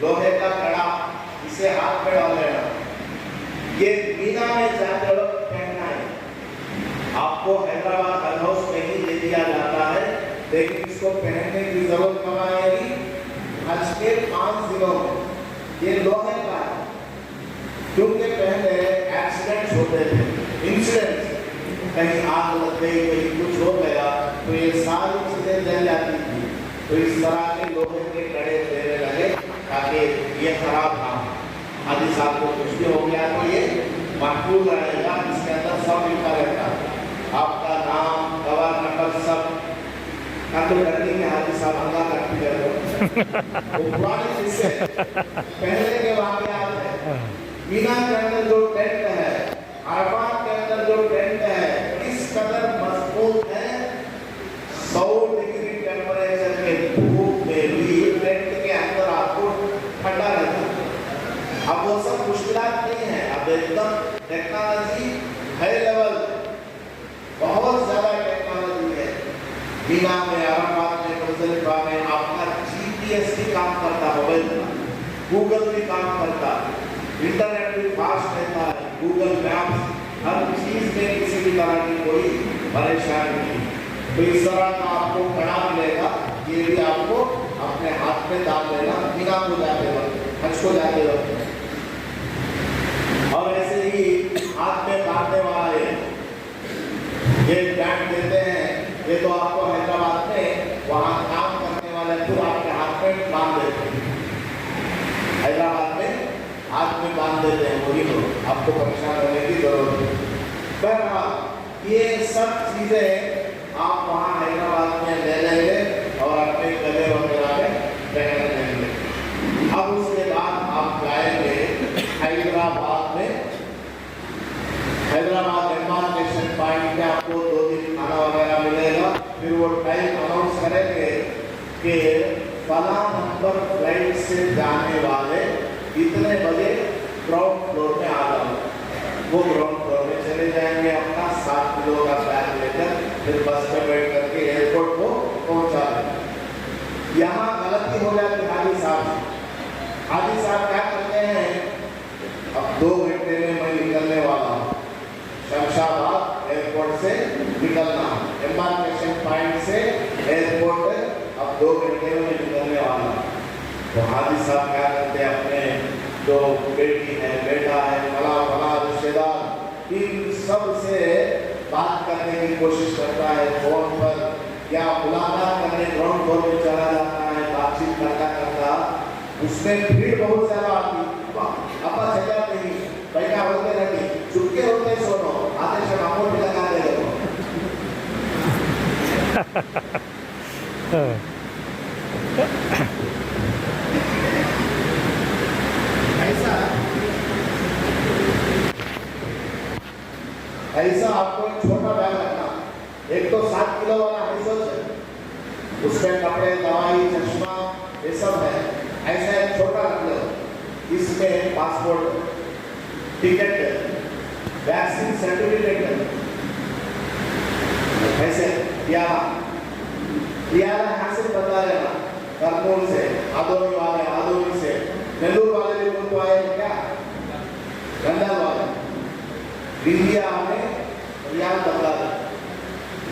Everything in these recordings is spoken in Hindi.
लोहे का कड़ा, इसे हाथ में डाल लेना। ये मीना में जाते वक्त पहनना है। आपको हैदराबाद हज हाउस में ही दे दिया जाता है, लेकिन इसको पहनने की जरूरत कब आएगी? हज के 5 दिनों में। ये लोहे का है, क्योंकि पहले एक्सीडेंट्स होते थे, इंसिडेंट्स, कहीं आग लग गई, कहीं कुछ हो गया, तो ये सारी चीजें जल जाती थी। तो इस तरह के लोहे के कड़े देने लगे ताकि ये खराब ना हो। हाजी साहब को कुछ भी हो गया तो ये महफूज रहेगा, इसके अंदर सब लिखा रहता है, आपका नाम, गवाह नंबर, सब कंट्रोल करने में। हाजी साहब हंगा करती है वो पुराने किस्से, पहले के वाकयात है। मीना के अंदर जो टेंट है, अरफात के अंदर जो टेंट है, इस कदर मजबूत है, 100 डिग्री टेम्परेचर के धूप में भी टेंट के अंदर आपको ठंडा रहता है। अब वो सब मुश्किलात नहीं है, अब एकदम टेक्नोलॉजी हाई लेवल, बहुत ज्यादा टेक्नोलॉजी है। मीना में, अरफात में, मुजदलिफा में आपका GPS भी काम करता, मोबाइल का, गूगल भी काम करता, इंटरनेट भी फास्ट रहता है, गूगल मैप्स, हर चीज में किसी भी तरह की कोई परेशानी नहीं। तो इस तरह का आपको कड़ा मिलेगा, ये भी आपको अपने हाथ में डाल लेना मीना को जाते वक्त, हज को जाते वक्त। और ऐसे ही हाथ में बांधने वाले ये बैंड देते हैं, ये तो आपको हैदराबाद में वहाँ काम करने वाले खुद आपके हाथ में बांध देते हैं। हैदराबाद में हाथ में बांध देते हैं, वही लोग, आपको परेशान होने की जरूरत नहीं। बहरहाल ये सब चीजें आप वहाँ हैदराबाद में ले लेंगे और अपने गले वगैरह में पहन लेंगे। अब उसके बाद आप जाएंगे हैदराबाद में। हैदराबाद एम्बार्केशन पॉइंट पे आपको 2 दिन खाना वगैरह मिलेगा, फिर वो टाइम अनाउंस करेंगे कि फला नंबर फ्लाइट से जाने वाले इतने बजे ग्राउंड फ्लोर में आ जाओ। वो ग्राउंड फ्लोर में चले जाएंगे, अपना 7 किलो का बैग लेकर फिर बस में बैठ करके एयरपोर्ट को पहुंचा देंगे। यहाँ गलती हो जाती हाजी साहब। हाजी साहब क्या करते हैं, अब 2 घंटे में मैं निकलने वाला हूँ, शमशाबाद एयरपोर्ट से निकलना, एम्बार्केशन पॉइंट से एयरपोर्ट अब 2 घंटे में निकलने वाला। तो हाजी साहब क्या करते हैं, अपने जो बेटी है, बेटा है, फला फला रिश्तेदार, इन सब से बात करने की कोशिश करता है फोन पर, या मुलाकात करने ग्राउंड फ्लोर में चला जाता है, बातचीत करता करता। उसमें भीड़ बहुत ज्यादा आती, अपा चला नहीं, बैठा होते नहीं, चुपके होते सोनो, आते से मामूल भी लगा दे दो। ऐसा आपको एक छोटा बैग रखना, एक तो 7 किलो वाला हाइसोच है, उसमें कपड़े, दवाई, चश्मा, ये सब है। ऐसा एक छोटा रख लो, इसमें पासपोर्ट, टिकट, वैक्सीन सर्टिफिकेट, ऐसे यहाँ से बता देना, कर्नूल से, आदोनी वाले आदोनी से, नेल्लूर वाले भी उनको आए क्या, गंडा वाले, इंडिया में रियाल बदला है,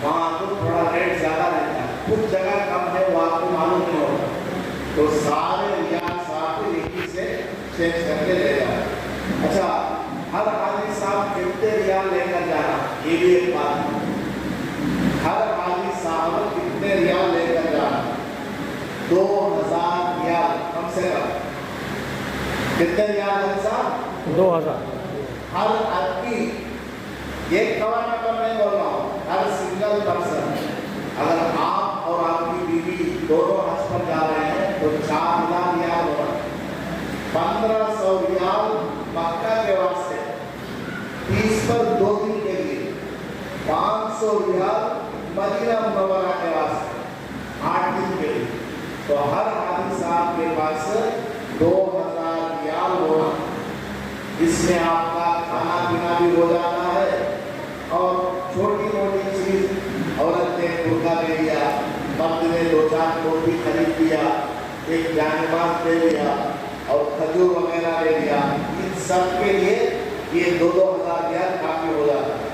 वहाँ तो थोड़ा रेट ज्यादा रहता है, कुछ जगह कम है, वो आपको मालूम नहीं होगा, तो सारे रियाल साहब एक ही से चेंज करके ले जाए। अच्छा, हर हाजी साहब कितने रियाल लेकर जाना, ये भी एक बात है। हर हाजी साहब कितने रियाल लेकर जाना, 2000 रियाल कम से कम। कितने रियाल है साहब? 2000। हर आदमी, ये कवर नंबर नहीं बोल रहा हूँ, हर सिंगल पर्सन, अगर आप और आपकी बीवी दोनों हज पर जा रहे हैं तो 4000 रियाल होगा, 1500 रियाल मक्का के वास्ते, 30 पर 2 दिन के लिए, 500 रियाल मदीना मुनव्वरा के वास्ते 8 दिन के लिए। तो हर हाजी साहब के पास 2000 रियाल होना, इसमें आपका खाना पीना भी हो जाता है और छोटी मोटी चीज, औरत ने कुर्ता दे दिया, मर्द ने 2-4 कोट भी खरीद लिया, एक जानमाज दे लिया, और खजूर वगैरह ले लिया, इन सब के लिए ये 2-2 हज़ार काफी हो जाता है।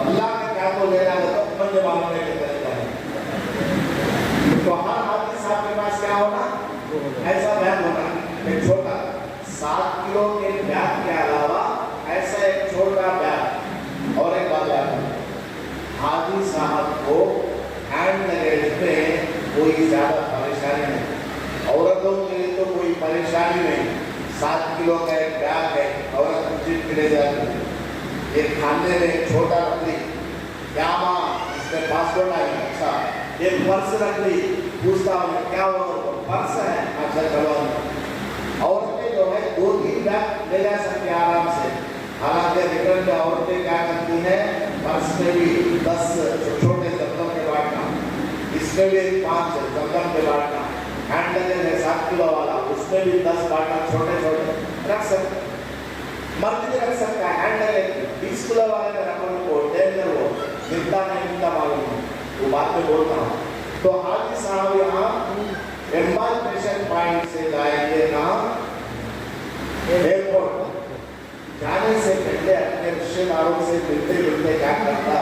अल्लाह ने क्या तो लेना है तो बंदे मांगने के तरीका है। तो हर हाथी साहब के पास क्या होना, ऐसा बैग होना, एक छोटा 7 किलो के बैग के अलावा ऐसा एक छोटा बैग। और एक बात याद रखना, हाजी साहब को हैंड लगेज में कोई ज्यादा परेशानी नहीं, औरतों के लिए तो कोई परेशानी नहीं। 7 किलो का एक बैग है, औरत मस्जिद के ले जाती है, ये खाने में छोटा रख ली, क्या माँ इसमें पासपोर्ट आई, अच्छा एक पर्स रख ली, पूछता हूँ क्या वो पर्स है, अच्छा चलो। औरतें जो है 2-3 बैग ले जा सकती है आराम से। हालांकि रिटर्न में औरतें क्या करती हैं, पर्स में भी 10 छोटे दमदम के बांटना, इसमें भी 5 दमदम के बांटना, हैंड लगेज है 7 किलो वाला, उसमें भी 10 बांटना, छोटे छोटे रख सकते, मर्द भी रख सकता है। हैंड लगेज 20 किलो वाले में रखो, को डेंजर वो मिलता नहीं मिलता मालूम है, वो बात में बोलता हूँ। तो हाजी साहब यहाँ एम्बार्केशन पॉइंट से जाएंगे ना एयरपोर्ट, जाने से पहले अपने रिश्तेदारों से मिलते मिलते क्या करता,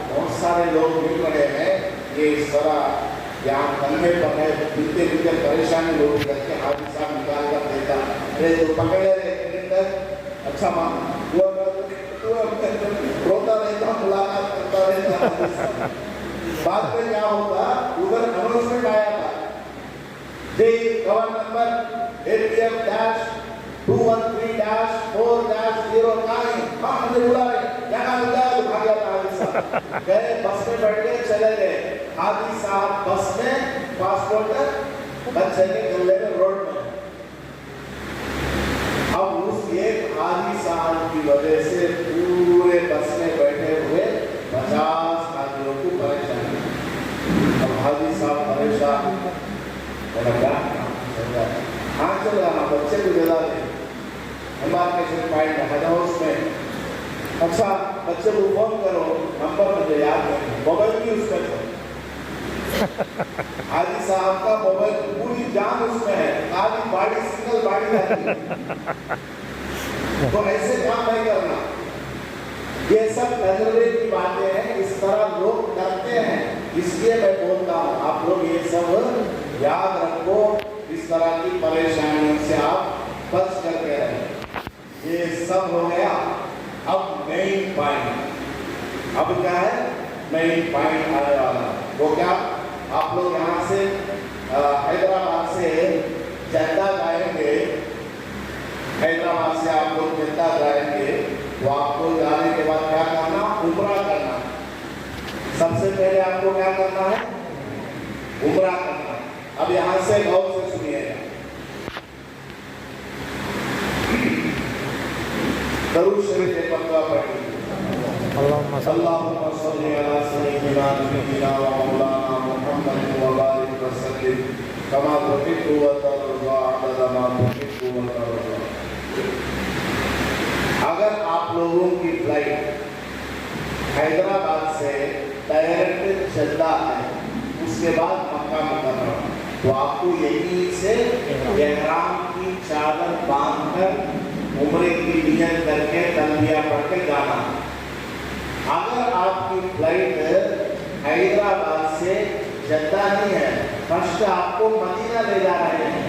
बहुत सारे लोग मिल रहे हैं, ये इस तरह यहाँ कलमे पर है, मिलते मिलते परेशानी लोग करके हाजी साहब निकाल कर देता, अरे तो पकड़े रहे, अच्छा माँ वो रोता रहता, मुलाकात करता रहता। बाद में क्या होता, उधर अनाउंसमेंट आया था, जी कवर नंबर APF-213-4-09, हाँ मुझे बुला रहे, यहाँ मिला तो भाग गया हाजी साहब, गए बस में बैठ गए, चले गए। हाजी साहब बस में, पासपोर्ट बच्चे के गले में, रोड में। अब उस एक हाजी साहब की वजह से पूरे बस में बैठे हुए 50 हाजियों को परेशानी। अब हाजी साहब परेशान, हाँ चल रहा बच्चे को जला दे, एम्बार्केशन पॉइंट हज हाउस में, अच्छा बच्चे को फोन करो, नंबर मुझे याद नहीं, मोबाइल भी उसमें था। हाजी साहब का मोबाइल पूरी जान उसमें है, खाली बाड़ी सिंगल बाड़ी रहती है। तो ऐसे काम नहीं करना, ये सब तजुर्बे की बातें हैं, इस तरह लोग करते हैं, इसलिए मैं बोलता हूँ आप लोग ये सब याद रखो, इस तरह की परेशानियों से आप बच करके रहें। ये सब हो गया। अब मेन पॉइंट, अब क्या है मेन पॉइंट आने वाला, वो क्या, आप लोग यहाँ से हैदराबाद से जद्दा जाएंगे, हैदराबाद से आप लोग जद्दा जाएंगे, तो आपको जाने के बाद क्या करना, उम्रा करना। सबसे पहले आपको क्या करना है, उम्रा करना। अब यहाँ से गौर से सुनिएगा, दरूद शरीफ एक मरतबा पढ़िए, अल्लाहुम्मा सल्ली अला सय्यिदिना व मौलाना मुहम्मद व बारिक व सल्लिम कमा तुहिब्बु व तर्ज़ा अदद मा तुहिब्बु व तर्ज़ा। अगर आप लोगों की फ्लाइट हैदराबाद से डायरेक्ट जद्दा है, उसके बाद मक्का मुकर्रमा, तो आपको यहीं से एहराम की चादर बांधकर उम्रे की नियत करके तलबिया पढ़ के जाना। अगर आपकी फ्लाइट हैदराबाद से जद्दा नहीं है, फर्स्ट आपको मदीना ले जा रहे हैं,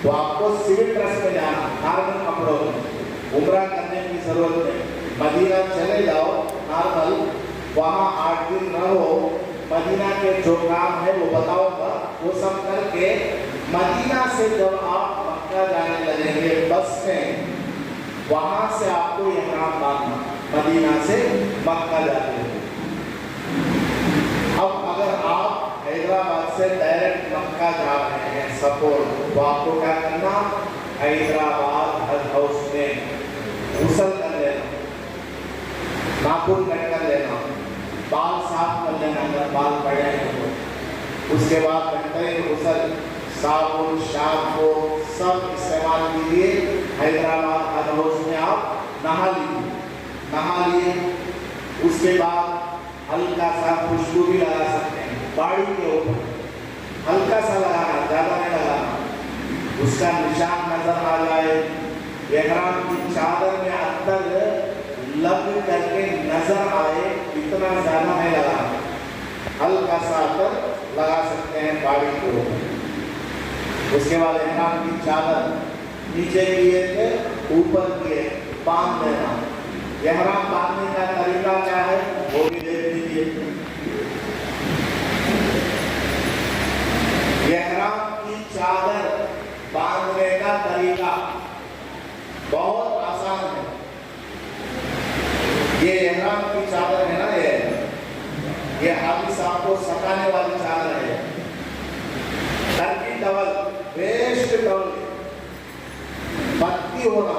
तो आपको सिविल ड्रेस में जाना, नॉर्मल कपड़ों में, उम्रा करने की जरूरत नहीं। मदीना चले जाओ नॉर्मल, वहाँ 8 दिन रहो, मदीना के जो काम है वो बताऊंगा, वो सब करके मदीना से जब आप मक्का जाने लगेंगे बस में, वहाँ से आपको इहराम बांधना, मदीना से मक्का जाते हैं। अब अगर आप हैदराबाद से डायरेक्ट मक्का जा रहे हैं सपोज, तो आपको क्या करना, हैदराबाद हज हाउस में गुस्ल कर लेना, नाखून कट कर लेना, बाल साफ कर लेना अगर बाल पड़े हैं तो, उसके बाद बेहतरीन गुस्ल, साबुन शैम्पू सब इस्तेमाल कीजिए। हैदराबाद हज हाउस में आप नहा लिए, उसके बाद हल्का सा खुशबू भी लगा सकते हैं, बाड़ी के ऊपर हल्का सा लगाना, ज़्यादा नहीं लगाना, उसका निशान नजर आ जाए, एहराम की चादर में अत्तर लग करके नजर आए, इतना ज्यादा नहीं लगा, हल्का सा अत्तर लगा सकते हैं बाड़ी के ऊपर। उसके बाद एहराम की चादर नीचे किए थे, ऊपर किए, बांध देना। एहराम बांधने का तरीका क्या है वो भी देख लीजिए। एहराम की चादर बांधने का तरीका बहुत आसान है। ये एहराम की चादर है ना, ये हाजी साहब को सटाने वाली चादर है, टर्की टवल, वेस्ट टवल, पत्ती होना,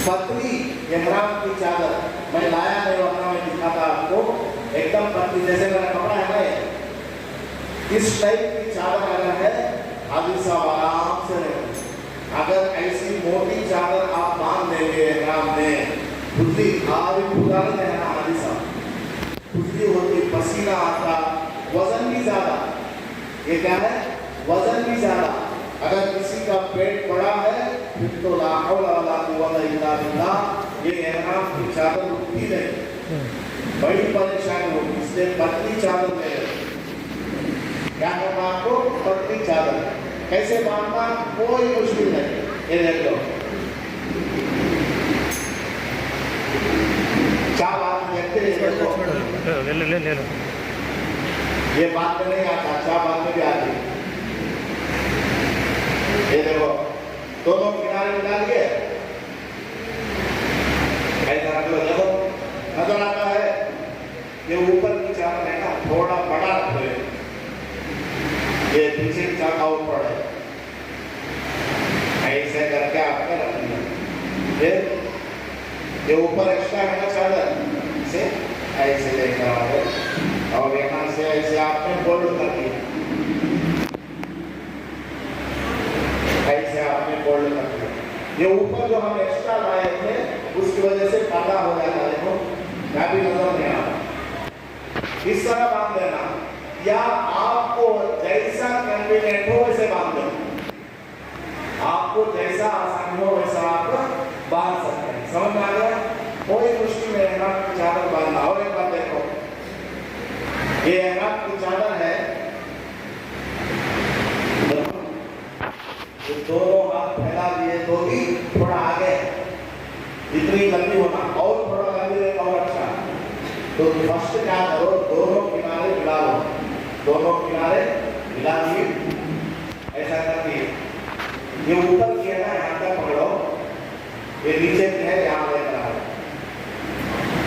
पतली एहराम की चादर मैं लाया नहीं, वरना मैं दिखाता आपको, एकदम पतली जैसे मेरा कपड़ा है ना, इस टाइप की चादर अगर है हाजी साहब आराम से रहेंगे। अगर ऐसी मोटी चादर आप बांध देंगे एहराम में, खुजली आदि पूरा नहीं रहना हाजी साहब, खुजली होती, पसीना आता, वजन भी ज्यादा, ये क्या है वजन भी ज्यादा। अगर किसी का पेट बड़ा है फिर तो ला हौला वला कुव्वता इल्ला बिल्लाह, ये एहराम की चादर उठती नहीं, बड़ी परेशानी होगी, इसलिए पतली चादर में क्या करना आपको, पतली चादर। कैसे बांधना कोई मुश्किल नहीं, ये देख लो क्या बात देखते हैं, ले लो, ये बात में नहीं आता, क्या बात में भी आती। ये देखो दोनों किनारे मिला लिए, ऐसा रख लो, देखो नजर आता है, ये ऊपर की चादर है ना, थोड़ा बड़ा रखो, ये पीछे की चादर ऊपर है, ऐसे करके आपने रखना। ये ऊपर एक्स्ट्रा है ना चादर, इसे ऐसे लेकर आओ और यहाँ से ऐसे आपने फोल्ड कर दिया, ऐसे आपने फोल्ड कर दिया। ये ऊपर जो हम एक्स्ट्रा लाए थे उसकी वजह से पर्दा हो जाता है, देखो मैं भी नजर नहीं आ रहा। इस तरह बांध देना, या आपको जैसा कन्वीनियंट हो वैसे बांध दो, आपको जैसा आसान हो वैसा आप बांध सकते हैं। समझ में आ गया, कोई मुश्किल नहीं एहराम की चादर बांधना। और एक बात देखो, ये एहराम की चादर है, तो दोनों हाथ फैला दिए तो भी थोड़ा आगे, इतनी लंबी होना, और थोड़ा लंबी रहे और अच्छा। तो फर्स्ट क्या करो, दोनों किनारे मिला लो, दोनों किनारे मिला दिए, ऐसा करके ये ऊपर किया ना, यहाँ तक पकड़ो, ये नीचे की है, यहाँ लेकर आओ,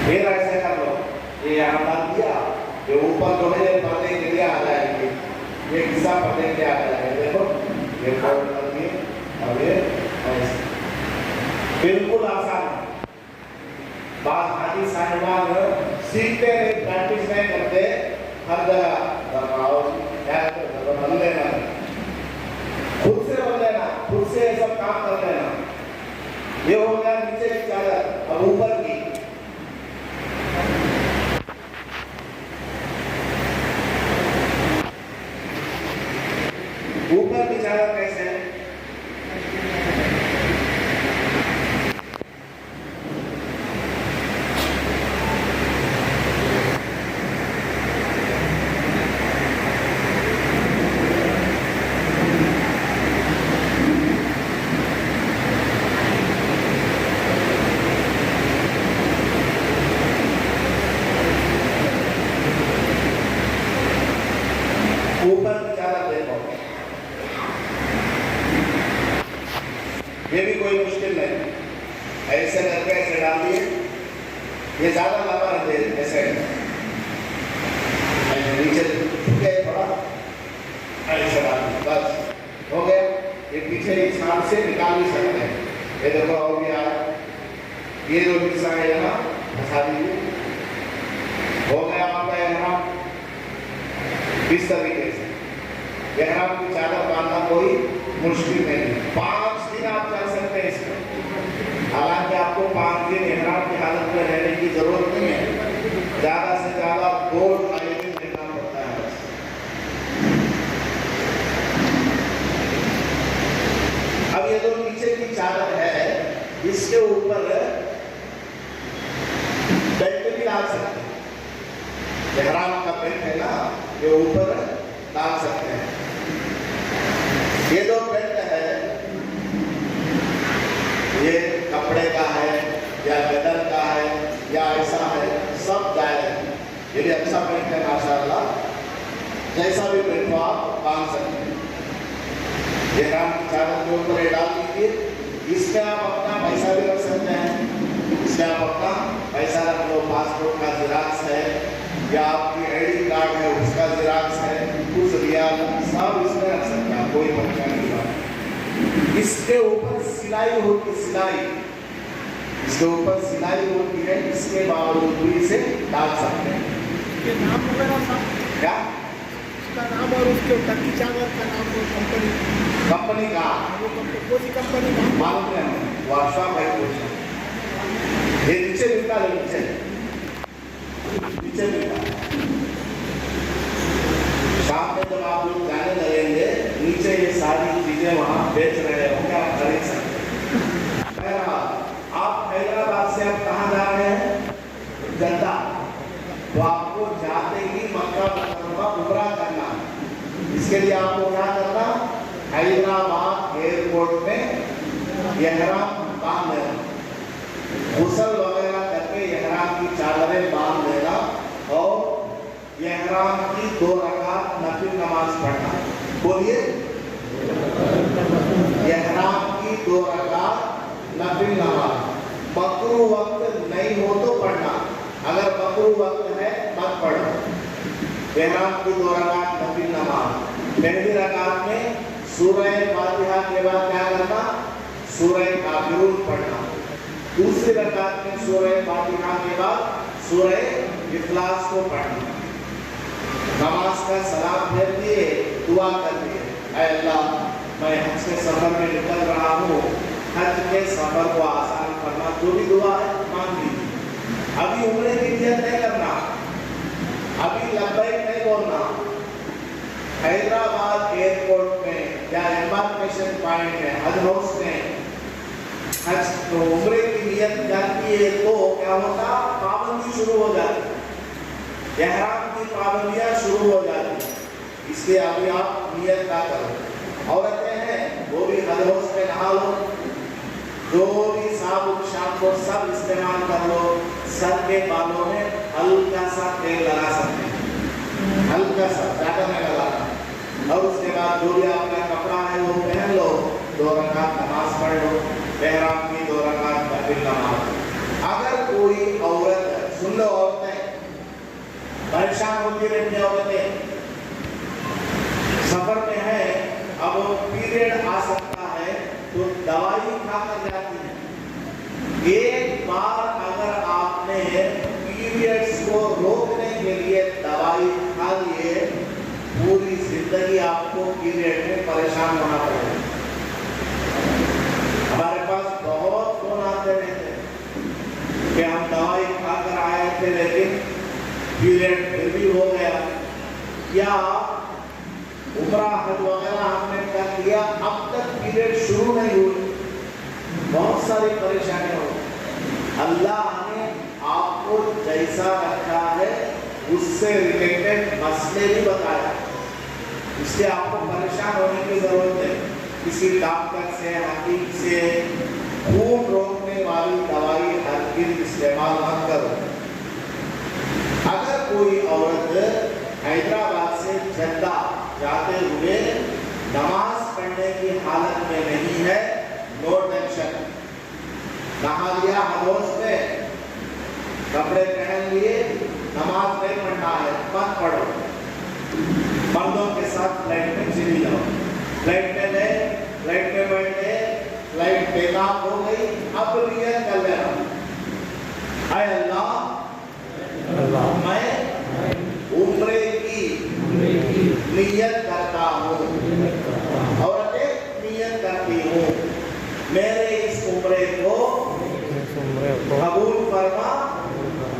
फिर ऐसे कर लो, ये यहाँ डाल दिया, ये ऊपर जो है ये पर्दे के लिए आ जाएगी, ये हिस्सा पर्दे के लिए आ जाएगा, देखो ये फोल्ड कर दिए, अब ये ऐसे बिल्कुल आसान। बात हाजी साहिबान सीखते नहीं, प्रैक्टिस नहीं करते, हर जगह आओ क्या बन लेना, खुद से बन लेना, खुद से सब काम कर लेना। ये हो गया नीचे की चादर, अब ऊपर की। ऊपर की चादर कैसे है, ऊपर की चादर देखो, ये भी कोई मुश्किल नहीं, ऐसे करके ऐसे डाल दिए, ये ज्यादा लंबा है, ऐसे नीचे थोड़ा ऐसे डाल दिया, बस हो गया। ये पीछे इस हाथ से निकाल भी सकते हैं, ये देखो हो गया, ये जो हिस्सा है यहाँ फंसा दीजिए, हो गया आपका एहराम। इस तरीके से एहराम की चादर बांधना कोई मुश्किल नहीं है, 5 दिन आप चल सकते हैं इसमें। हालांकि आपको 5 दिन एहराम की हालत में रहने की जरूरत नहीं है, ज्यादा से ज्यादा 2-2.5 दिन रहना पड़ता है। एहराम का पेंट है ना, ये ऊपर डाल सकते हैं। ये जो पेंट है ये कपड़े का है या लेदर का है या ऐसा है, सब जायज है। यदि अच्छा पेंट है माशाअल्लाह, जैसा भी पेंट हो आप बांध सकते हैं। एहराम की चादर के ऊपर ये डाल दीजिए। इसमें आप अपना पैसा भी रख सकते हैं। इसमें आप अपना पैसा रख लो, पासपोर्ट का जिराक्स है या आपकी आईडी कार्ड है उसका जिराक्स है, कुछ रियाल, सब इसमें रख सकते हैं, कोई परेशानी नहीं बात। इसके ऊपर सिलाई होती, सिलाई इसके ऊपर सिलाई होती है, इसके बावजूद भी इसे डाल सकते हैं। इसके नाम वगैरह सब क्या उसका नाम और उसके टर्की चादर का नाम और कंपनी का वो कौन सी कंपनी का मालूम नहीं, व्हाट्सएप भाई पूछना। ये नीचे मिलता है, नीचे नीचे मिलता है। शाम में जब आप लोग जाने लगेंगे नीचे ये सारी चीजें वहां बेच रहे होंगे, आप खरीद सकते हैं। आप हैदराबाद से आप कहाँ जा रहे हैं? जद्दा। तो आपको जाते ही मक्का मुकर्रमा उमरा करना। इसके लिए आपको क्या करना? हैदराबाद एयरपोर्ट में एहराम बांध लेना, गुस्ल वगैरह करके एहराम की चादरें बांध लेना और एहराम की 2 रकात नफिल नमाज पढ़ना। बोलिए, एहराम की 2 रकात नफिल नमाज। मकरू वक्त नहीं हो तो पढ़ना, अगर मकरू वक्त है मत पढ़ो। एहराम की 2 रकात नफिल नमाज। पहली रकात में सूरह फातिहा के बाद क्या करना? सूरह काफिरून पढ़ना। दूसरी रकात में सूरह फातिहा के बाद सूरह इखलास को पढ़ना। नमाज का सलाम फेर दिए, दुआ कर दिए, ऐ अल्लाह मैं हज के सफर में निकल रहा हूँ, हज के सफर को आसान करना। जो भी दुआ है मांग लीजिए। अभी उम्रे की नियत नहीं करना, अभी लब्बैक नहीं बोलना। हैदराबाद एयरपोर्ट में या एम्बार्केशन पॉइंट में, हज हाउस में हज तो उम्रे की नियत करती है तो क्या होता? पाबंदी शुरू हो जाती, एहराम की पाबंदियां शुरू हो जाती। इसलिए अभी आप नियत ना करो। औरतें हैं वो भी हज हाउस में नहा लो, जो भी साबुन शैम्पू सब इस्तेमाल कर लो। सर के बालों में हल्का सा तेल लगा सकते हैं, हल्का सा, ज्यादा नहीं लगाना। और उसके बाद जो भी आपका कपड़ा है वो पहन लो, 2 रकात नमाज पढ़ लो, एहराम की 2 रकात नफिल नमाज। अगर कोई औरत, सुन लो औरतें परेशान होती रहती, औरतें सफर में है, अब पीरियड आ सकता है तो दवाई खाकर जाती है। एक बार अगर आपने पीरियड्स को रोकने के लिए दवाई खा लिए, पूरी जिंदगी आपको पीरियड में परेशान होना पड़ेगा। हमारे पास बहुत फोन आते रहते कि हम दवाई खाकर आए थे लेकिन पीरियड फिर भी हो गया, या उम्रा हज वगैरह हमने कर लिया, अब तक पीरियड शुरू नहीं हुई। बहुत सारी परेशानियां होती। अल्लाह ने आपको जैसा रखा है उससे रिलेटेड मसले भी बताया, इसलिए आपको परेशान होने की जरूरत नहीं। किसी डॉक्टर से, हकीम से खून रोकने वाली दवाई हरगिज़ इस्तेमाल मत करो। अगर कोई औरत हैदराबाद से जद्दा जाते हुए नमाज पढ़ने की हालत में नहीं है, नो टेंशन। नहा लिया हज में, कपड़े पहन लिए, नमाज नहीं पढ़ना है, मत पढ़ो। मर्दों के साथ फ्लाइट में चली जाओ, फ्लाइट में गए, फ्लाइट में बैठे, फ्लाइट बेकार हो गई, अब नियत कर लेना, ऐ अल्लाह मैं उम्रे की नियत करता हूँ, औरतें नियत करती हूँ, मेरे इस उम्रे को कबूल फरमा,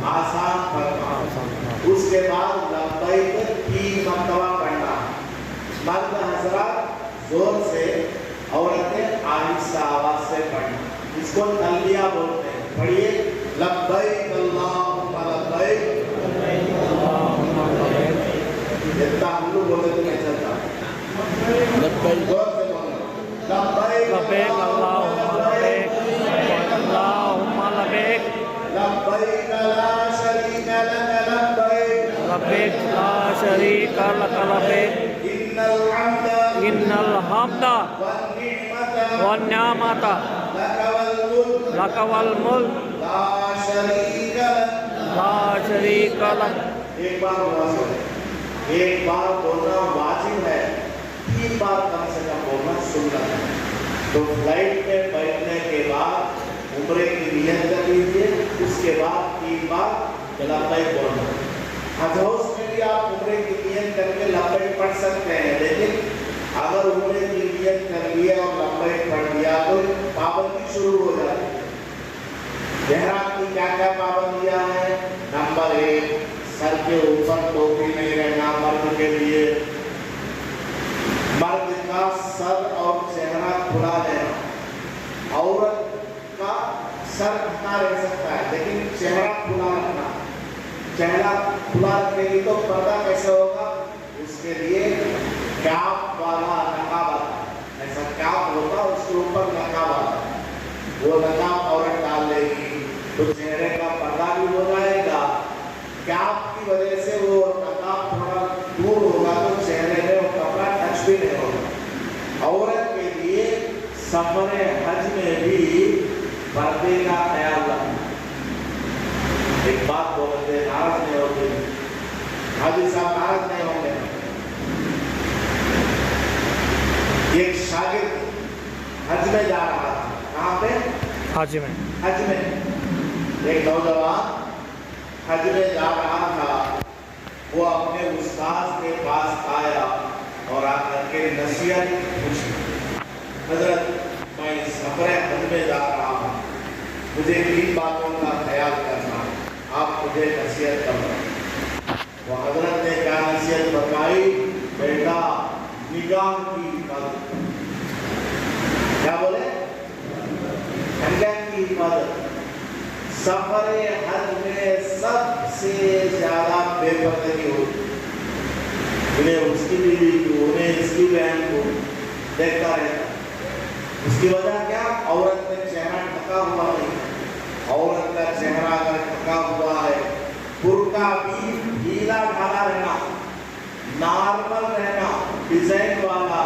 आसान फरमा। उसके बाद लब्बैक 3 मरतबा पढ़ना। मर्द हजरात जोर से, औरतें आहिस्ता आवाज से पढ़ना। इसको तलबिया बोलते हैं। पढ़िए, लब्बैक अल्लाहुम्मा लब्बैक लबैक ला शरीका लक लबैक इन्नल हम्दा वन निअमता लक वल मुल्क ला शरीका लक। एक बार बोलना वाजिब है, 3 बार कम से कम बोलना सुन्नत है। तो फ्लाइट में बैठने के बाद उम्रे की नियत कर लीजिए, उसके बाद 3 बार लब्बैक बोलना। हज हाउस में भी आप उम्रे की नियत करके लब्बैक पढ़ सकते हैं, लेकिन अगर उम्रे की नियत कर लिया और लब्बैक पढ़ दिया तो पाबंदी शुरू हो जाती है। इहराम की क्या क्या पाबंदियां हैं? नंबर 1, सर के ऊपर टोपी नहीं रहना मर्द के लिए। मर्द का सर और चेहरा खुला रहना, औरत का सर ढका रह सकता है लेकिन चेहरा खुला रखना। चेहरा खुला रखेगी तो पर्दा कैसे होगा? उसके लिए कैप वाला नकाब आता है, ऐसा कैप होता उसके ऊपर नकाब आता है, वो नकाब औरत डाल लेगी तो चेहरे का पर्दा भी हो जाएगा। कैप की वजह से वो नकाब थोड़ा दूर होगा तो चेहरे में वो कपड़ा टच भी नहीं होगा। औरत के लिए सफर हज में भी पर्दे का ख्याल रखना। एक बात बोलते नाराज नहीं होते, हाजी साहब नाराज नहीं होंगे। एक शागिर्द हज में जा रहा था, कहाँ पे? हज में। हज में एक नौजवान हज में जा रहा था, वो अपने उस्ताद के पास आया और आकर के नसीहत पूछी, हजरत मैं सफर हज में जा रहा हूँ, मुझे 3 बातों का ख्याल करना, आप मुझे नसीहत करना। वो हजरत ने क्या नसीहत बताई? बेटा निगाह की हिफाजत। क्या बोले? निगाह की हिफाजत। सफर हज में सबसे ज्यादा बेपर्दगी होती, उन्हें उसकी बीवी को, उन्हें इसकी बहन को देखता रहता। उसकी वजह क्या? औरत ने चेहरा ढका हुआ नहीं। औरत का चेहरा अगर ढका हुआ है, बुर्का भी ढीला ढाला रहना, नॉर्मल रहना, डिजाइन वाला,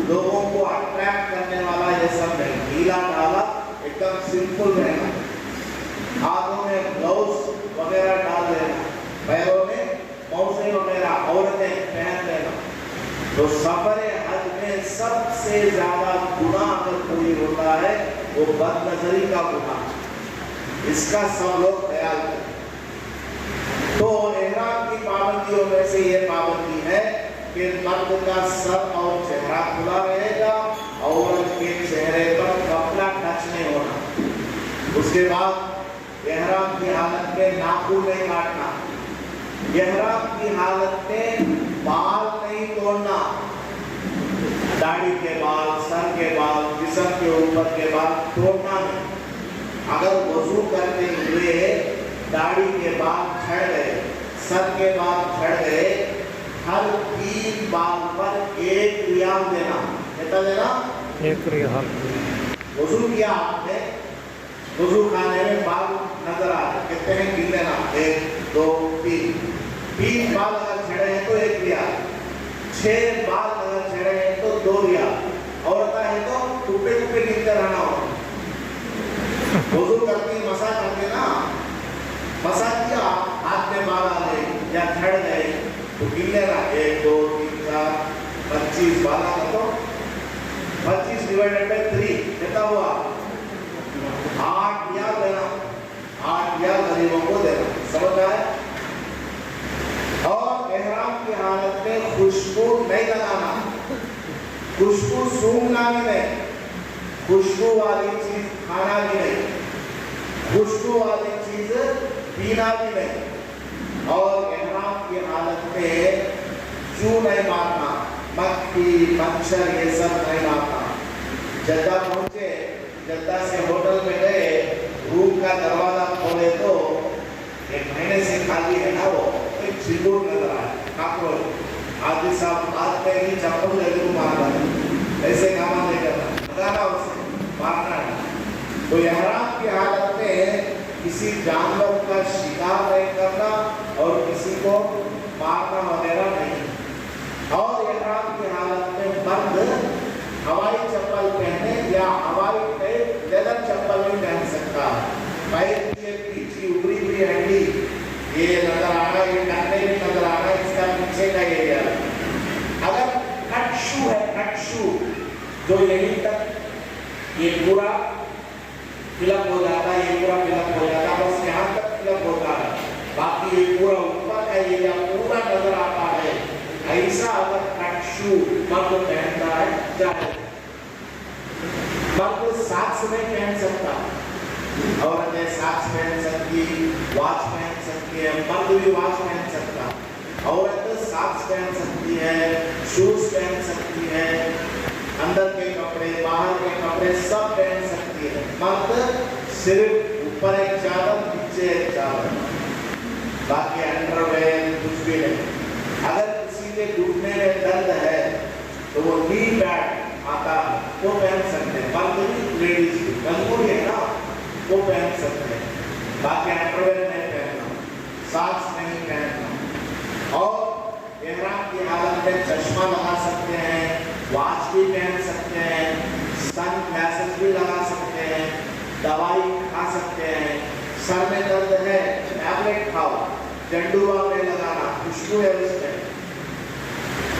लोगों को अट्रैक्ट करने वाला ये सब नहीं, ढीला ढाला एकदम सिंपल रहना। हाथों में ग्लव्स वगैरह डाल देना, पैरों में मौजे वगैरह औरतें पहन लेना। तो सफर हज में सबसे ज्यादा गुनाह अगर कोई होता है वो बदनजरी का गुनाह, इसका सब लोग ख्याल करें। तो इहराम की पाबंदियों में से ये पाबंदी है कि मर्द का सर और चेहरा खुला रहेगा, औरत के चेहरे पर कपड़ा टच नहीं होना। उसके बाद इहराम की हालत में नाखून नहीं काटना, इहराम की हालत में बाल नहीं तोड़ना, दाढ़ी के बाल, सर के बाल, जिस्म के ऊपर के बाल तोड़ना नहीं। अगर वजू करते हुए दाढ़ी के बाल झड़ गए, सर के बाल झड़ गए, हर 3 बाल पर 1 रियाल देना। कितना देना? 1 रियाल। वजू किया आपने, वजू खाने में बाल नजर आ रहे, कितने हैं गिन लेना? 1 2 3 बाल अगर झड़े हैं तो 1 रियाल, 6 बाल अगर झड़े हैं तो 2 रियाल। औरत है तो टुकड़े टुकड़े गिनते रहना होगा। वजू करती मसा करते ना, मसा किया, हाथ में बाल आ गए या झड़ गए तो गिन लेना, 1 2 3 4 25 बाल का तो 25 डिवाइडेड बाय 3 कितना हुआ? 8 रियाल देना, 8 रियाल गरीबों को देना। समझ आया? और इहराम की हालत में खुशबू नहीं लगाना, खुशबू सूंघना भी नहीं, खुशबू वाली चीज खाना भी नहीं, खुशबू वाली चीज पीना भी नहीं। और इहराम की हालत में चू नहीं मारना, मक्खी मच्छर ये सब नहीं मारना। जद्दा पहुंचे, जद्दा से होटल में गए, रूम का दरवाजा खोले तो 1 महीने से खाली है ना, वो एक चिल्लूर नजर आया, काकरोच। आदि साहब बात में ही चप्पल लेकर मारना, ऐसे काम नहीं करना, लगाना उसे, मारना है। तो इहराम की हालत में किसी जानवर का शिकार नहीं करना और किसी को मारना वगैरह नहीं। और इहराम की हालत में बंद हवाई चप्पल पहने या हवाई टाइप लेदर चप्पल भी पहन सकता है। पैर की पीछे ऊपरी हुई हड्डी ये नजर आ रहा है, ये कंधे में नजर आ रहा है, इसका पीछे का एरिया। अगर कट शू है, कट शू जो यहीं तक ये पूरा फिलअप हो जाता है, ये पूरा फिलअप हो जाता है, बस यहाँ तक फिलअप होता है, बाकी ये पूरा ऊपर का एरिया पूरा नजर आता है। ऐसा अगर कट शू मर्द पहनता है, चाहे मर्द साक्स में पहन सकता, औरतें साक्स पहन सकती, वॉच पहन सकती है, मर्द भी वॉच पहन सकता, औरत साक्स पहन सकती है, शूज पहन सकती है, अंदर के कपड़े बाहर के कपड़े सब पहन सकती है। मर्द सिर्फ ऊपर एक चादर नीचे एक चादर, बाकी अंडरवेयर कुछ भी नहीं। अगर किसी के घुटने में दर्द है तो वो नी पैड आता है वो पहन सकते हैं, मर्द भी लेडीज भी, मजबूरी है ना, वो पहन सकते हैं, बाकी अंडरवेयर नहीं पहनना, सॉक्स नहीं पहनना। और इहराम की हालत में चश्मा लगा सकते हैं, वॉच भी पहन सकते हैं, सन ग्लासेस भी लगा सकते हैं, दवाई खा सकते हैं। सर में दर्द है टैबलेट खाओ, झंडुआ में लगाना, खुशबू है उसमें।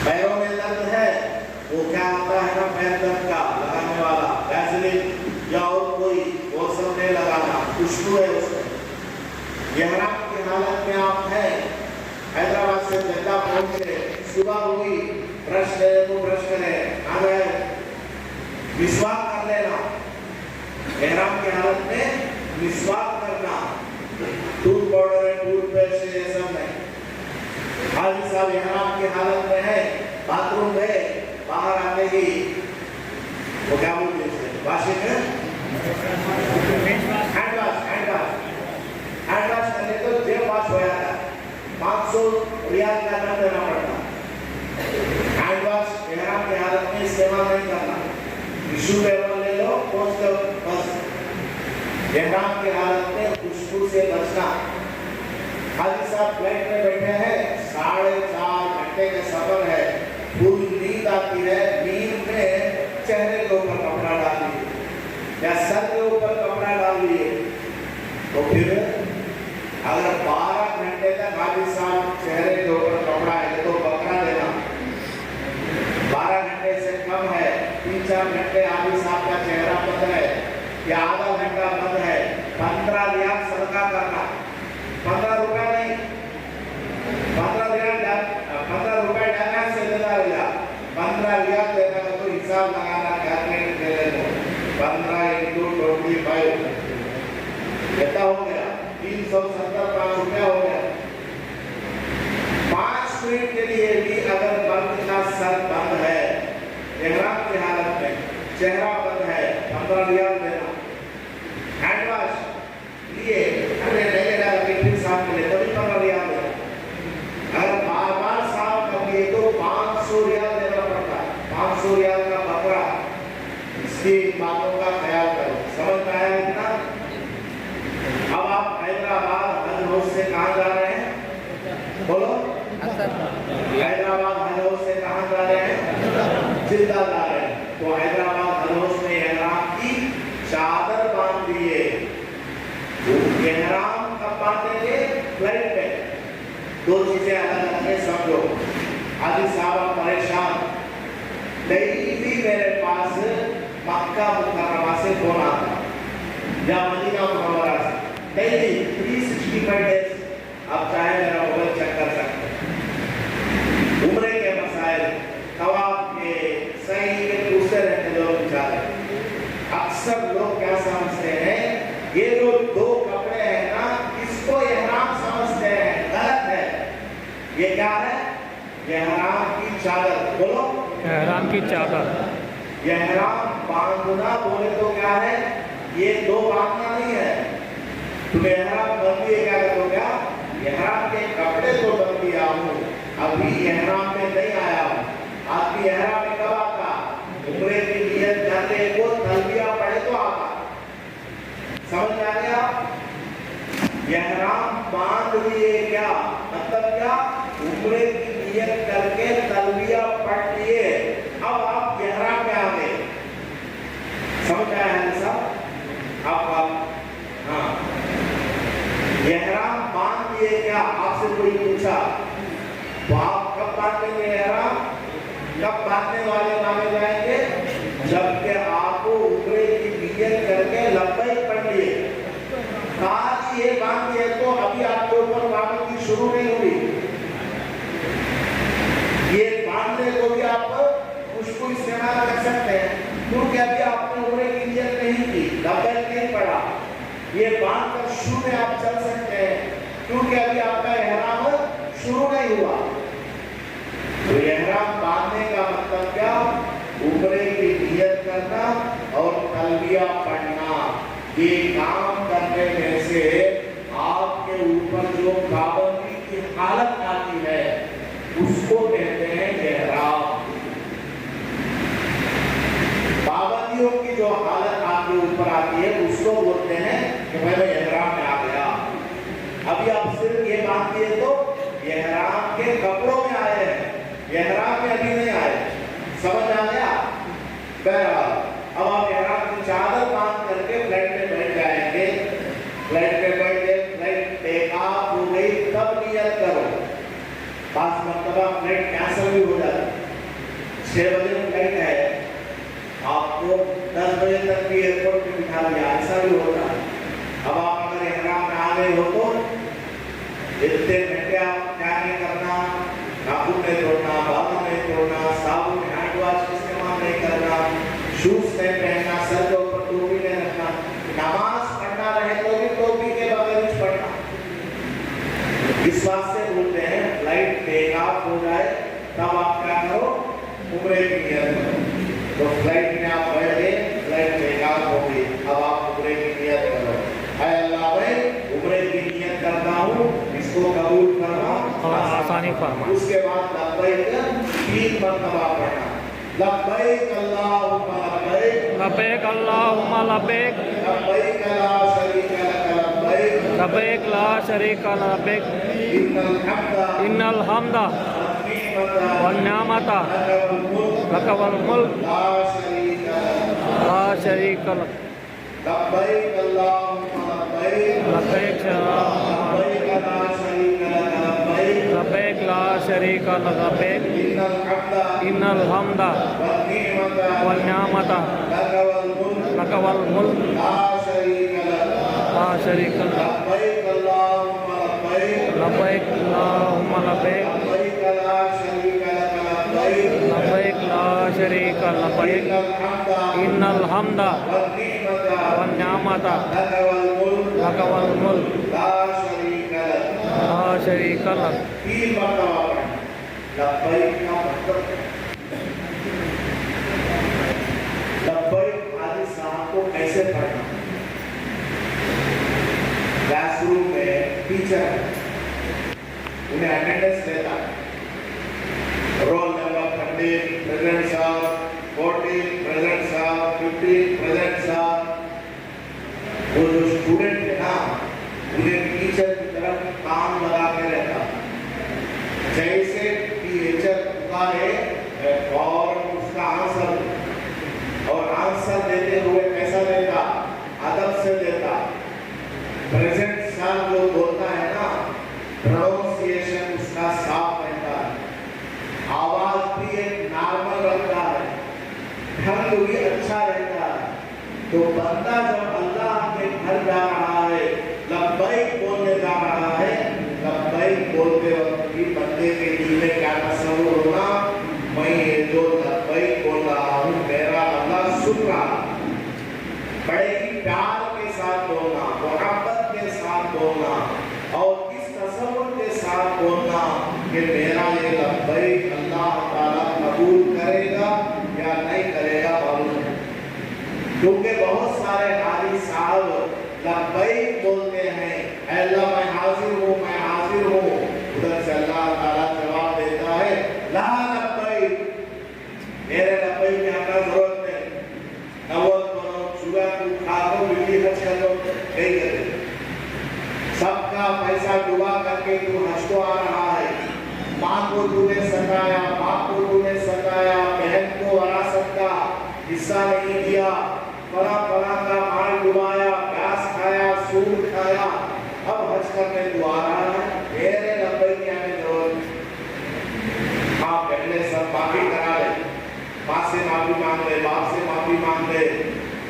पैरों में दर्द है, वो क्या आता है ना पैर दर्द का लगाने वाला वैसलीन या और कोई वो सब नहीं लगाना, खुशबू है उसमें। इहराम की हालत में आप हैं, हैदराबाद से जद्दा पहुंचे, सुबह हुई, ब्रश ले तो ब्रश करें, आ गए मिसवाक कर लेना। इहराम की हालत में मिसवाक करना, टूथ पाउडर है, टूथपेस्ट है, ये सब नहीं। हाजी साहब इहराम की हालत में है, बाथरूम गए, बाहर आते ही वो क्या बोलते हैं वाशिंग है, हैंड वाश करने तो जेब वाश हो जाता है, 500 रियाल का दर देना पड़ता। हैंड वाश इहराम की हालत में इस्तेमाल नहीं करना, टिश्यू पेपर ले लो, पोंछ दो बस। इहराम की हालत में खुशबू से बचना। हाजी साहब फ्लाइट में बैठे हैं, 4.5 घंटे का सफर है, फुल नींद आती है, नींद में चेहरे के ऊपर कपड़ा डाल लिए या सर के ऊपर कपड़ा डाल लिए, तो फिर अगर 12 घंटे तक हाजी साहब चेहरे के ऊपर कपड़ा है तो बकरा देना। 12 घंटे से कम है, 3-4 घंटे हाजी साहब का चेहरा बंद है या आधा घंटा बंद है, 15 रियाल सदका करना। 15 रुपए नहीं, 15 रुपए डालना से देता रहेगा, 15 रियाल देता है तो हिसाब लगाना, कैलकुलेट कर लेना, 15 × 25 कितना हो गया, 375 रुपया हो गया। 5 मिनट के लिए भी अगर मर्द का सर बंद है, इहराम की हालत में चेहरा बंद है, 15 रियाल देना। हैंड वाश लिए अरे नहीं लगा के फिर साफ कर ले, तभी 15 रियाल देना। अगर बार-बार साफ कर लिए तो 500 रियाल देना पड़ता है, 500 रियाल का बकरा। इसकी बातों का ख्याल करो, समझ में आया इतना? अब आप हैदराबाद हज हाउस से कहाँ जा रहे हैं, बोलो? हैदराबाद हज हाउस से कहाँ जा रहे हैं, जिद्दा जा रहे हैं। तो हैदराबाद हज हाउस में इहराम की चादर बांध दिए। इहराम कब बांधेंगे, फ्लाइट में। 2 चीजें अलग अलग है, समझो। हाजी साहब परेशान, नहीं भी मेरे पास मक्का मुकर्रमा से फोन आता या मदीना मुनव्वरा से, डेली 365 डेज आप चाहे मेरा मोबाइल चेक कर सकते हैं। उम्रे के मसाइल, तवाफ के, सही के पूछते रहते लोग बेचारे। अक्सर लोग क्या समझते हैं, ये जो 2 कपड़े हैं ना, इसको इहराम समझते हैं, गलत है। ये क्या है, इहराम की चादर, बोलो इहराम की चादर। इहराम बांधना बोले तो क्या है, ये 2 बांधना नहीं है। तुम इहराम बंद दिए क्या करोगे, इहराम के कपड़े तो बंद दिया हूँ, अभी इहराम में नहीं आया हूँ। आपकी इहराम में कब आता, उम्रे की नियत करने को तलबिया पढ़े तो आता। समझ में आ गया? इहराम बांध लिए क्या, मतलब क्या, उम्रे की नियत करके तलबिया पढ़ लिए, अब आप इहराम में आ गए। समझ आया है साहब? आप हाँ, इहराम बांध लिए क्या, आपसे कोई पूछा तो आप कब बांधेंगे इहराम? कब बांधने वाले माने जाएंगे? जबकि आपको उम्रे की नियत करके लब्बैक पढ़ लिए, आज ये बात है तो अभी आपके ऊपर पाबंदी शुरू नहीं हुई। ये बांधने को भी आप उसको इस्तेमाल कर सकते हैं, क्योंकि अभी आपने उम्रे की नियत नहीं की, लब्बैक नहीं पढ़ा। ये बांध कर शुरू में आप चल सकते हैं, क्योंकि अभी आपका इहराम शुरू नहीं हुआ। तो इहराम बांधने का मतलब क्या, उम्रे की नियत करना और तलबिया पढ़ना। ये काम करने में से आपके ऊपर जो पाबंदी की हालत आती है उसको कहते हैं इहराम। पाबंदियों की जो हालत आपके ऊपर आती है उसको बोलते हैं कि मैं इहराम में आ गया। अभी आप सिर्फ ये बात किए तो इहराम के कपड़ों में आए हैं, इहराम में अभी नहीं आए। समझ आ गया? बहरहाल अब आप इहराम की चादर बांध करके फ्लाइट में बैठ जाएंगे। फ्लाइट में बैठे, फ्लाइट टेक ऑफ हो गई, तब नियत करो। पास मर्तबा फ्लाइट कैंसिल भी हो जाती, 6 बजे फ्लाइट है, आपको 10 बजे तक भी एयरपोर्ट पे बिठा दिया, ऐसा भी होता है। अब आप अगर इहराम में आ गए हो तो इतने घंटे आप क्या नहीं करना, नाखून नहीं तोड़ना, बालों नहीं तोड़ना, साबुन हैंड वॉश इस्तेमाल नहीं करना, शूज नहीं पहनना, सर के ऊपर टोपी नहीं रखना, नमाज पढ़ना रहे तो भी टोपी के बगैर ही पढ़ना। इस वास्ते बोलते हैं फ्लाइट टेक ऑफ हो जाए तब आप क्या करो, उम्रे की नियत करो। तो फ्लाइट में आप बैठ गए, फ्लाइट टेक ऑफ हो गई, अब आप उम्रे की नियत करो। ऐ अल्लाह भाई, उम्रे की नियत करता हूँ, इसको कबूल करना और आसानी फरमा। उसके बाद लब्बैक 3 मरतबा पढ़ना, लब्बैक अल्लाहुम्मा लब्बैक, लब्बैक अल्लाहुम्मा लब्बैक, लब्बैक ला शरीका लक लब्बैक, लब्बैक ला शरीका लक लब्बैक, इन्नल हम्दा वन्निअमता लक वल मुल्क ला शरीका लक, लब्बैक अल्लाहुम्मा लब्बैक, लब्बैक लब्बैक ला शरीका लक लब्बैक, इन्नल हम्दा वन्निअमता लक वल मुल्क ला शरीका लक, लब्बैक अल्लाहुम्मा लब्बैक, लब्बैक अल्लाहुम्मा लब्बैक, लब्बैक ला शरीका लक लब्बैक, इन्नल हम्दा वन्निअमता लक वल मुल्क ला शरीका लक। 3 मरतबा पढ़ना। लब्बैक का मतलब, लब्बैक आदि साहब को कैसे पढ़ना? क्लासरूम में टीचर उन्हें अटेंडेंस लेता है, रोल नंबर 13 प्रेजेंट साहब, 14 प्रेजेंट साहब, 15 प्रेजेंट साहब। वो जो स्टूडेंट है ना, उन्हें टीचर की तरफ काम लगा के रहता, जैसे टीचर पुकारे और उसका आंसर, और आंसर देते हुए कैसा देता, अदब से देता। प्रेजेंट साहब जो बोलता है ना, प्रोनाउंसिएशन उसका साफ रहता है, आवाज भी एक नॉर्मल रहता है, ढंग भी अच्छा रहता है। तो बंदा जब अल्लाह के घर जा रहा है, लब्बैक बोलने जा रहा है, लब्बैक बोलते वक्त भी बंदे के दिल में क्या तसव्वुर होना, मैं ये जो लब्बैक बोल रहा हूँ मेरा अल्लाह सुन रहा। बड़े ही प्यार के साथ बोलना, मोहब्बत के साथ बोलना, और इस तसव्वुर के साथ बोलना कि मेरा ये लब्बैक अल्लाह ताला कबूल करेगा या नहीं करेगा मालूम नहीं। क्योंकि बहुत सारे हाजी साहब लब्बैक बोलते हैं, अल्लाह मैं हाजिर हूँ, मैं हाजिर हूँ, उधर से अल्लाह ताला जवाब देता है ला लब्बैक, मेरे लब्बैक की आपका जरूरत नहीं, नवत चूहा को खाओ, बिल्ली बच्चा को नहीं करते, सबका पैसा पैसा डुबा करके तू हज को आ रहा है, माँ को तूने सताया, बाप को तूने सताया, बहन को विरासत का हिस्सा नहीं दिया, परा का माल डुबाया, घास खाया, सूद खाया, अब हज करने तू आ रहा है, मेरे लंबे की आने जरूरत। हाँ, पहले सब माफी करा ले, माँ से माफी मांग ले, बाप से माफी मांग ले,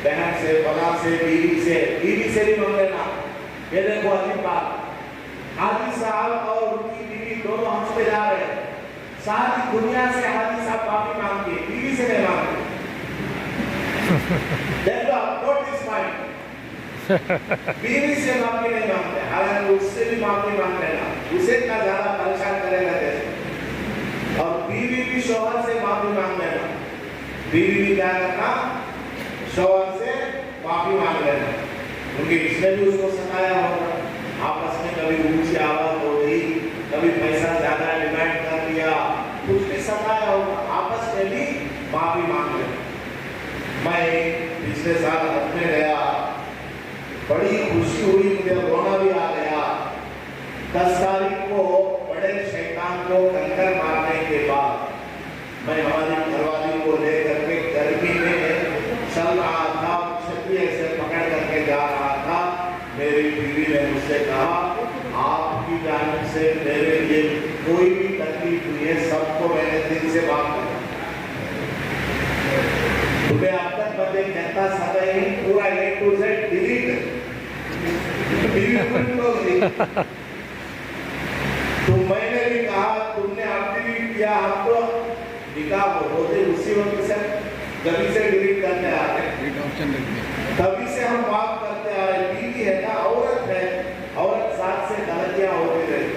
बहन से, फला से, बीवी से भी मांग लेना। ये देखो अजीब बात, हाजी साहब और उनकी बीवी दोनों हंसते जा रहे हैं, सारी दुनिया से हाजी साहब माफी मांगते, बीवी से नहीं मांगते। देखो नोट दिस पॉइंट, बीवी से माफी नहीं मांगते, हालांकि उससे भी माफी मांग लेना, उसे इतना ज्यादा परेशान करेगा जैसे। और बीवी भी शौहर से माफी मांग लेना, बीवी भी क्या करना, शौहर से माफी मांग लेना, क्योंकि इसने भी उसको सताया होगा, आपस में कभी ऊंची आवाज हो गई, कभी पैसा ज्यादा डिमांड कर दिया, कुछ भी सताया होगा, आपस में भी माफी मांग लेना। मैं पिछले साल हज में गया, बड़ी खुशी हुई, मुझे रोना भी आ गया। 10 तारीख को बड़े शैतान को कंकर मारने के बाद मैं हमारी घरवाली को लेकर के गर्मी में चल रहा था, छतरी से पकड़ करके जा रहा था, मेरी बीवी ने मुझसे कहा, आपकी जानिब से मेरे लिए कोई भी तकलीफ हुई है, सबको मैंने दिल से माफ कर। तुम्हें अब तक बदले कहता समय ही पूरा A to Z डिलीट तो मैंने भी कहा, तुमने अब डिलीट किया, हम तो निकाह होते उसी वक्त से गली से डिलीट करते आ रहे, तभी से हम माफ करते आ रहे। बीवी है ना, औरत है, औरत साथ से गलतियां होती रही,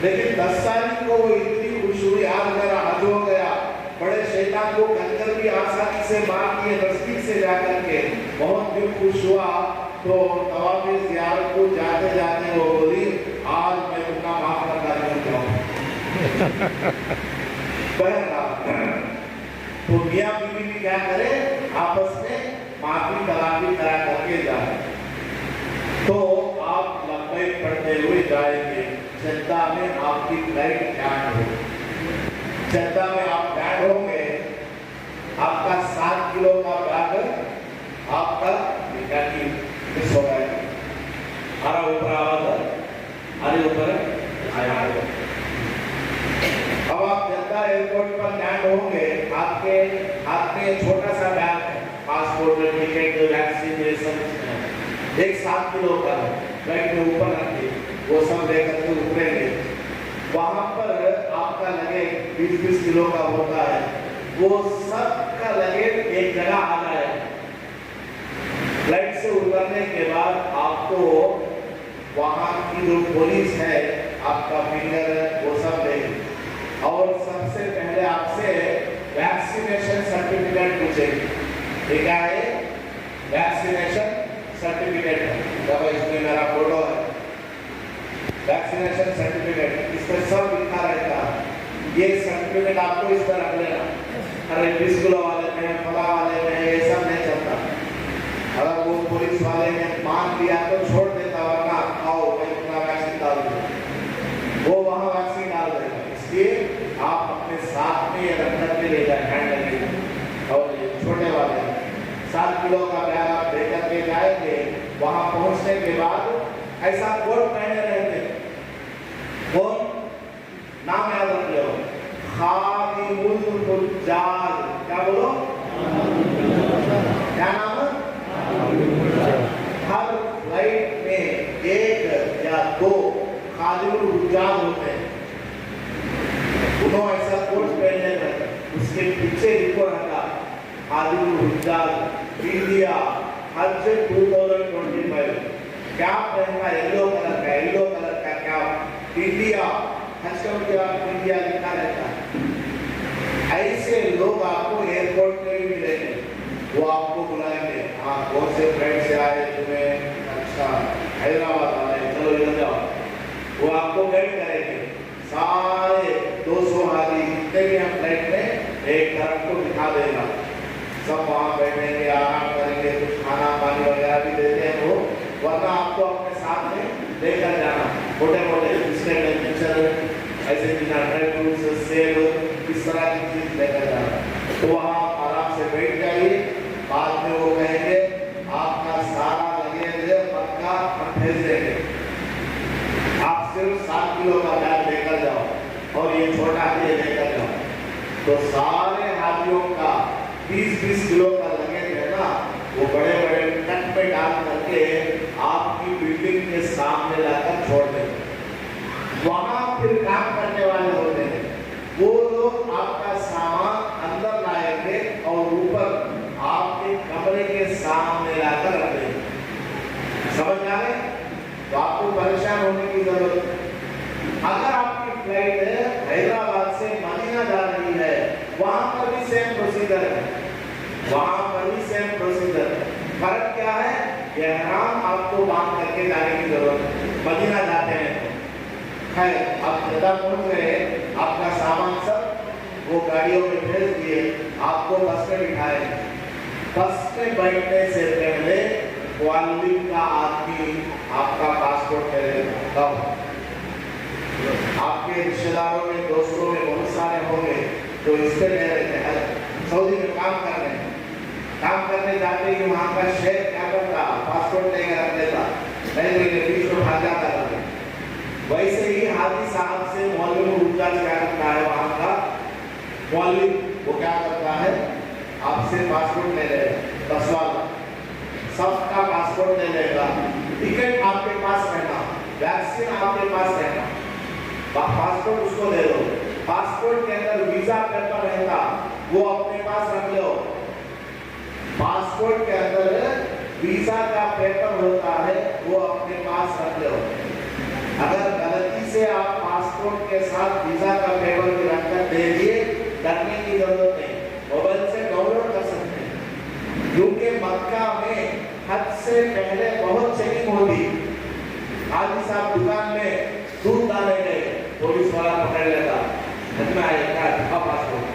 लेकिन 10 तारीख को वो इतनी खुश हुई, आज मेरा हज हो गया, बड़े शैतान को कंकर भी आसानी से मार दिए, नजदीक से जाकर के बहुत दिल खुश हुआ। तो तवाफ ज़ियारत को जाते जाते वो बोली, आज मैं तुमका माफ कर दूंगा। तो मियां बीवी भी क्या करे, आपस में माफी तलाफी करा करके जाए। तो आप लब्बैक पढ़ते हुए जाएंगे, जद्दा में आपकी फ्लाइट लैंड हो, जद्दा में आप लैंड होंगे, आपका 7 किलो का बैग आपका निकाली मिस हो गया, अरे ऊपर आवाज, अरे ऊपर आया। अब आप जद्दा एयरपोर्ट पर लैंड होंगे, आपके हाथ में छोटा सा बैग है, पासपोर्ट, टिकट, वैक्सीनेशन, एक 7 किलो का बैग में ऊपर रखिए, वो सब लेकर के उतरेंगे। वहां पर आपका लगेज 20-20 किलो का होता है, वो सब का लगेज एक जगह आ जाए। फ्लाइट से उतरने के बाद आपको वहां की जो पुलिस है, आपका फिंगर वो सब देगी, और सबसे पहले आपसे वैक्सीनेशन सर्टिफिकेट पूछेगी। ठीक है, वैक्सीनेशन सर्टिफिकेट है, जब इसमें मेरा फोटो है, वैक्सीनेशन सर्टिफिकेट, इस पर सब लिखा रहता है। ये सर्टिफिकेट आपको इस पर रख लेना, अरे 20 किलो वाले में, फला वाले में, ये सब नहीं चलता। अगर वो पुलिस वाले ने मान लिया तो छोड़ देता, वरना आओ मैं अपना वैक्सीन डाल दूंगा, वो वहाँ वैक्सीन डाल देगा। इसलिए आप अपने साथ में ये रख करके ले जाए, हैंड लगेज, और ये छोटे वाले 7 किलो का बैग आप लेकर के जाएंगे। वहाँ पहुँचने के बाद ऐसा कोट पहने रहते, कौन नाम याद रख लो, खादिमुल हुज्जाज, क्या बोलो, क्या नाम है? हर फ्लाइट में 1 या 2 खादिमुल हुज्जाज होते हैं, उन्होंने ऐसा कोट पहने रहते, उसके पीछे लिखो रहता खादिमुल हुज्जाज इंडिया हज 2025। क्या पहनना, येलो कलर का क्या, इंडिया हज के बाद इंडिया लिखा रहता है। ऐसे लोग आपको एयरपोर्ट में भी मिलेंगे, वो आपको बुलाएंगे, हाँ कौन से फ्लाइट से आए तुम्हें, अच्छा हैदराबाद आए, चलो इधर जाओ, वो आपको गाइड करेंगे। सारे 200 हाजी जितने भी हम फ्लाइट में, एक तरफ को दिखा देगा, सब वहाँ बैठेंगे, आराम करेंगे, कुछ खाना पानी वगैरह भी देते हैं वो, वरना आपको अपने साथ में लेकर जाना, छोटे मोटे तरह की चीज लेकर जा रहा है, तो वहाँ आराम से बैठ जाइए। बाद में वो कहेंगे आपका सारा लगेज मक्का हम भेज देंगे, आप सिर्फ 7 किलो का बैग लेकर जाओ और ये छोटा ये लेकर जाओ। तो सारे हाथियों का 20-20 किलो का लगेज है ना, वो बड़े बड़े ट्रक में डाल करके आपकी बिल्डिंग के सामने लाकर छोड़ देंगे। वहां फिर काम करने वाले होते हैं, वो लोग आपका सामान अंदर लाएंगे और ऊपर आपके कमरे के सामने लाकर रख देंगे। समझ आ रहे? तो आपको परेशान होने की जरूरत नहीं। अगर आपकी फ्लाइट हैदराबाद से मदीना जा रही है, वहां पर भी सेम प्रोसीजर है, वहां पर भी सेम प्रोसीजर है। फर्क क्या है? एहराम आपको बांध करके जाने की जरूरत है, मदीना जाते हैं तो है। आप जदा पहुंच गए, आपका सामान सब वो गाड़ियों में भेज दिए, आपको बस में बिठाए। बस में बैठने से पहले ग्वालियर का आदमी आपका पासपोर्ट ले लेगा। तब आपके रिश्तेदारों में, दोस्तों में बहुत सारे होंगे जो इस पे ले रहे हैं, सऊदी में काम कर रहे हैं, काम करने जाते ही वहाँ का शेख क्या करता, पासपोर्ट लेकर रख लेता, नहीं तो ये फीस को भाग जाता था। वैसे ही हाजी साहब से मौलवी मुर्जा क्या करता है, वहाँ का मौलवी वो क्या करता है, आपसे पासपोर्ट ले लेगा, 10 वाला सबका पासपोर्ट ले लेगा, टिकट आपके पास रहना, वैक्सीन आपके पास रहना, पासपोर्ट उसको दे दो। पासपोर्ट के अंदर वीजा पेपर रहता, वो अपने पास रख लो। पासपोर्ट के अंदर वीजा का पेपर होता है, वो अपने पास रख लो। अगर गलती से आप पासपोर्ट के साथ वीजा का पेपर भी रखकर दे दिए, डरने की जरूरत नहीं, मोबाइल से डाउनलोड कर सकते हैं। क्योंकि मक्का में हज से पहले बहुत चेकिंग होती। हाजी साहब दुकान में दूध डाले गए, पुलिस वाला पकड़ लेता, हज में आए क्या दिखा पासपोर्ट,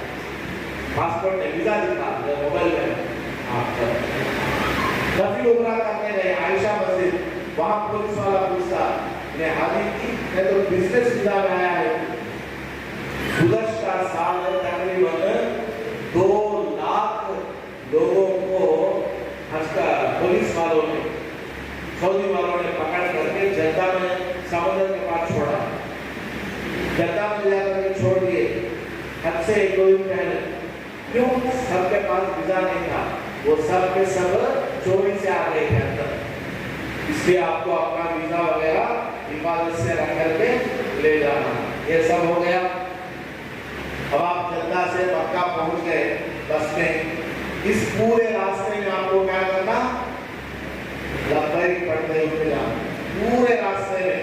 पासपोर्ट ने वीजा दिखा मोबाइल में। नफी उमरा करने गए आयशा मस्जिद, वहाँ पुलिस वाला पूछता हाजी की मैं तो बिजनेस वीजा में आया है। गुज़श्ता साल तकरीबन 2 लाख लोगों को पुलिस वालों ने, सऊदी वालों ने पकड़ करके जद्दा में समुद्र के पास छोड़ा, जद्दा में जाकर के छोड़ दिए हद से 1-2 दिन पहले। क्यों? सबके पास वीजा नहीं था, वो सब के सब चोरी से आ गए थे अंदर, इसलिए आपको अपना वीजा वगैरह हिफाजत से रख करके ले जाना। ये सब हो गया। अब आप जद्दा से मक्का पहुंच गए बस में। इस पूरे रास्ते में आपको क्या करना? लब्बैक पढ़ते हुए जाना। पूरे रास्ते में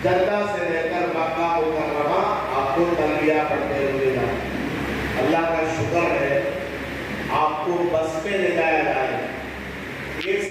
जद्दा से लेकर मक्का मुकर्रमा आपको तलबिया पढ़ते हुए जाना। अल्लाह का शुक्र है आपको बस में ले जाया जाए।